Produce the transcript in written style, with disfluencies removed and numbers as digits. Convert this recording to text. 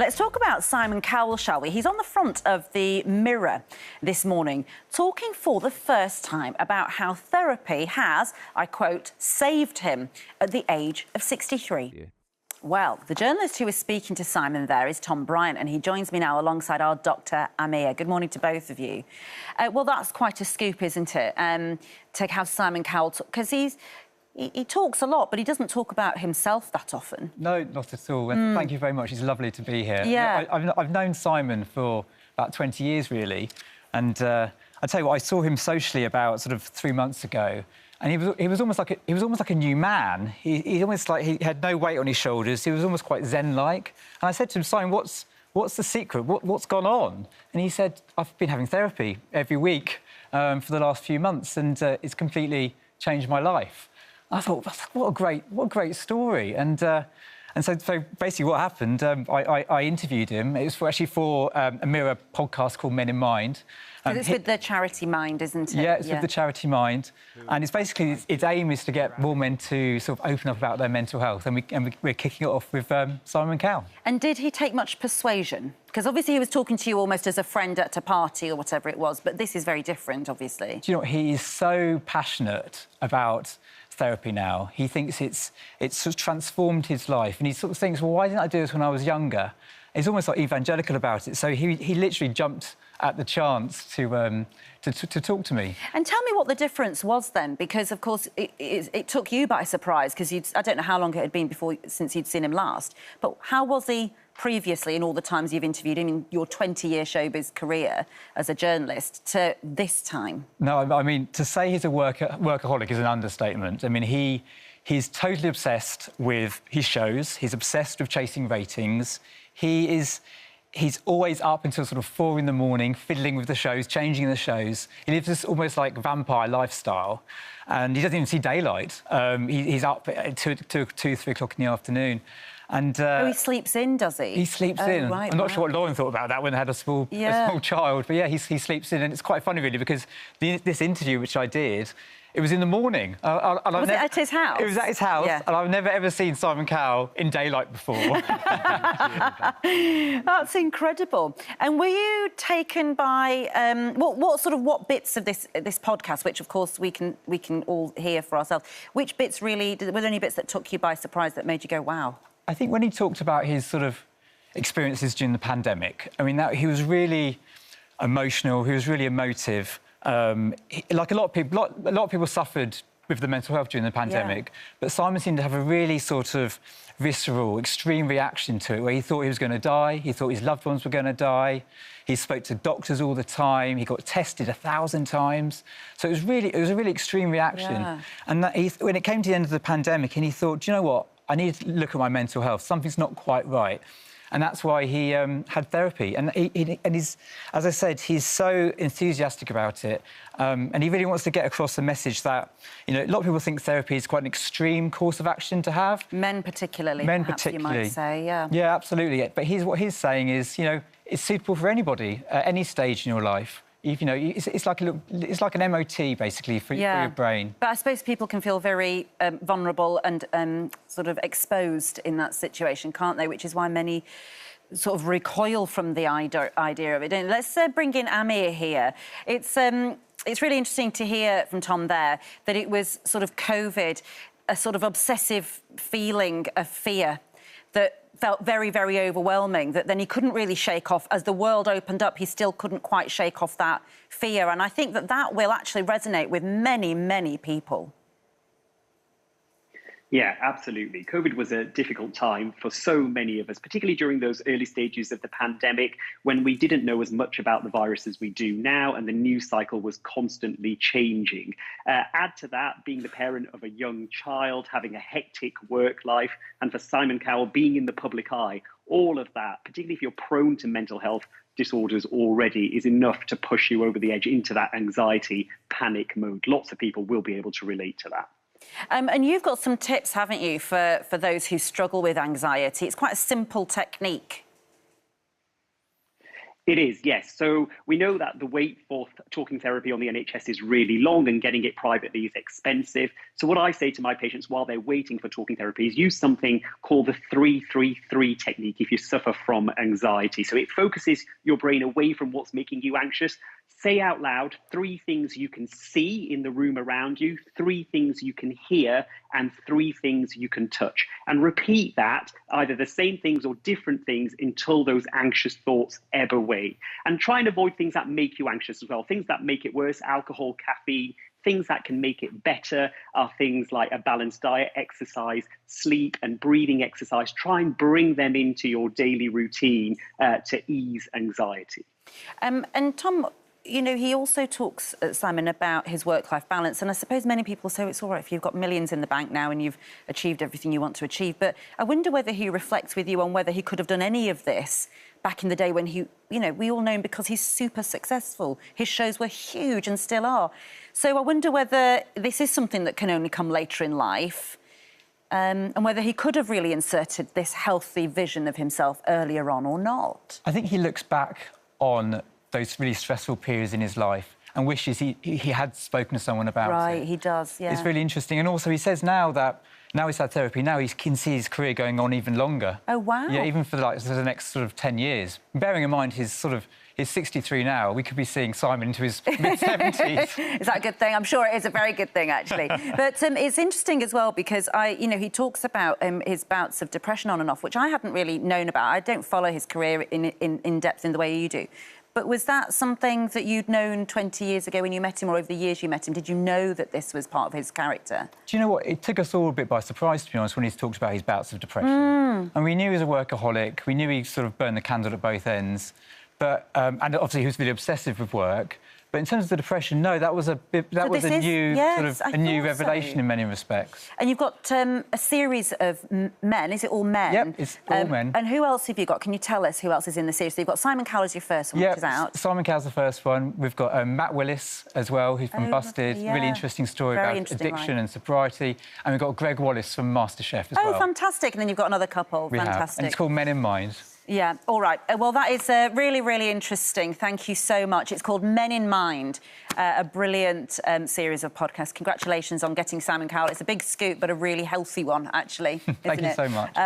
Let's talk about Simon Cowell, shall we? He's on the front of the Mirror this morning, talking for the first time about how therapy has, I quote, saved him at the age of 63. Yeah. Well, the journalist who is speaking to Simon there is Tom Bryant, and he joins me now alongside our Dr Amir. Good morning to both of you. Well, that's quite a scoop, isn't it, to have Simon Cowell, because he talks a lot, but he doesn't talk about himself that often. No, not at all. And thank you very much. It's lovely to be here. Yeah. I've known Simon for about 20 years, really. And I tell you what, I saw him socially about sort of 3 months ago. And he was almost like a new man. He had no weight on his shoulders. He was almost quite zen-like. And I said to him, Simon, what's the secret? What's gone on? And he said, I've been having therapy every week for the last few months, and it's completely changed my life. I thought, what a great story. And so basically what happened, I interviewed him. It was actually for a Mirror podcast called Men in Mind. It's with the charity Mind, isn't it? Yeah, it's with the charity Mind. And it's basically, its aim is to get more men to sort of open up about their mental health. And we're kicking it off with Simon Cowell. And did he take much persuasion? Because obviously he was talking to you almost as a friend at a party or whatever it was, but this is very different, obviously. Do you know what? He is so passionate about therapy now. He thinks it's sort of transformed his life, and he sort of thinks, well, why didn't I do this when I was younger? He's almost like evangelical about it. So he literally jumped at the chance to talk to me. And tell me what the difference was then, because of course it took you by surprise, because I don't know how long it had been since you'd seen him last, but how was he previously in all the times you've interviewed him in your 20-year showbiz career as a journalist to this time? No, I mean, to say he's a workaholic is an understatement. I mean, he's totally obsessed with his shows. He's obsessed with chasing ratings. He's always up until sort of 4 in the morning, fiddling with the shows, changing the shows. He lives this almost like vampire lifestyle, and he doesn't even see daylight. He's up at 2, 3 o'clock in the afternoon. And he sleeps in, does he? He sleeps in. Right, I'm not sure what Lauren thought about that when they had a small child, but yeah, he sleeps in, and it's quite funny really, because this interview which I did, it was in the morning. Was it at his house? It was at his house, yeah. And I've never ever seen Simon Cowell in daylight before. That's incredible. And were you taken by what bits of this podcast, which of course we can all hear for ourselves, which bits really were there any bits that took you by surprise that made you go, wow? I think when he talked about his sort of experiences during the pandemic, I mean, he was really emotional. He was really emotive. Like a lot of people suffered with the mental health during the pandemic, but Simon seemed to have a really sort of visceral, extreme reaction to it, where he thought he was going to die, he thought his loved ones were going to die, he spoke to doctors all the time, he got tested 1,000 times. So it was a really extreme reaction. Yeah. And when it came to the end of the pandemic, and he thought, do you know what? I need to look at my mental health. Something's not quite right. And that's why he had therapy. And he's, as I said, he's so enthusiastic about it. And he really wants to get across the message that, you know, a lot of people think therapy is quite an extreme course of action to have. Men particularly, you might say, yeah. Yeah, absolutely. But what he's saying is, you know, it's suitable for anybody at any stage in your life. You know, it's like an MOT, basically, for your brain. But I suppose people can feel very vulnerable and sort of exposed in that situation, can't they? Which is why many sort of recoil from the idea of it. And let's bring in Amir here. It's really interesting to hear from Tom there that it was sort of COVID, a sort of obsessive feeling of fear that felt very, very overwhelming, that then he couldn't really shake off. As the world opened up, he still couldn't quite shake off that fear. And I think that will actually resonate with many, many people. Yeah, absolutely. COVID was a difficult time for so many of us, particularly during those early stages of the pandemic, when we didn't know as much about the virus as we do now, and the news cycle was constantly changing. Add to that, being the parent of a young child, having a hectic work life, and for Simon Cowell, being in the public eye, all of that, particularly if you're prone to mental health disorders already, is enough to push you over the edge into that anxiety, panic mode. Lots of people will be able to relate to that. And you've got some tips, haven't you, for those who struggle with anxiety? It's quite a simple technique. It is, yes. So we know that the wait for talking therapy on the NHS is really long and getting it privately is expensive. So what I say to my patients while they're waiting for talking therapy is use something called the 3-3-3 technique if you suffer from anxiety. So it focuses your brain away from what's making you anxious. Say out loud 3 things you can see in the room around you, 3 things you can hear, and 3 things you can touch. And repeat that, either the same things or different things, until those anxious thoughts ebb away. And try and avoid things that make you anxious as well. Things that make it worse, alcohol, caffeine. Things that can make it better are things like a balanced diet, exercise, sleep, and breathing exercise. Try and bring them into your daily routine to ease anxiety. And Tom, you know, he also talks, Simon, about his work-life balance. And I suppose many people say it's all right if you've got millions in the bank now and you've achieved everything you want to achieve. But I wonder whether he reflects with you on whether he could have done any of this back in the day when he, you know, we all know him because he's super successful. His shows were huge and still are. So I wonder whether this is something that can only come later in life, and whether he could have really inserted this healthy vision of himself earlier on or not. I think he looks back on those really stressful periods in his life and wishes he had spoken to someone about it. Right, he does, yeah. It's really interesting. And also he says now that, now he's had therapy, now he can see his career going on even longer. Oh, wow. Yeah, even for the next sort of 10 years. Bearing in mind he's 63 now, we could be seeing Simon into his mid-70s. Is that a good thing? I'm sure it is a very good thing, actually. But it's interesting as well because he talks about his bouts of depression on and off, which I hadn't really known about. I don't follow his career in depth in the way you do. But was that something that you'd known 20 years ago when you met him, or over the years you met him? Did you know that this was part of his character? Do you know what? It took us all a bit by surprise, to be honest, when he talked about his bouts of depression. And we knew he was a workaholic. We knew he sort of burned the candle at both ends. But and obviously he was really obsessive with work. But in terms of the depression, no, that was a new revelation in many respects. And you've got a series of men. Is it all men? Yep, it's all men. And who else have you got? Can you tell us who else is in the series? So you've got Simon Cowell as your first one, which is out. Simon Cowell's the first one. We've got Matt Willis as well, who's from Busted. Yeah. Really interesting story about addiction and sobriety. And we've got Greg Wallace from MasterChef as well. Oh, fantastic. And then you've got another couple. Fantastic. And it's called Men in Mind. Yeah, all right. Well, that is really, really interesting. Thank you so much. It's called Men in Mind, a brilliant series of podcasts. Congratulations on getting Simon Cowell. It's a big scoop, but a really healthy one, actually. Thank you so much.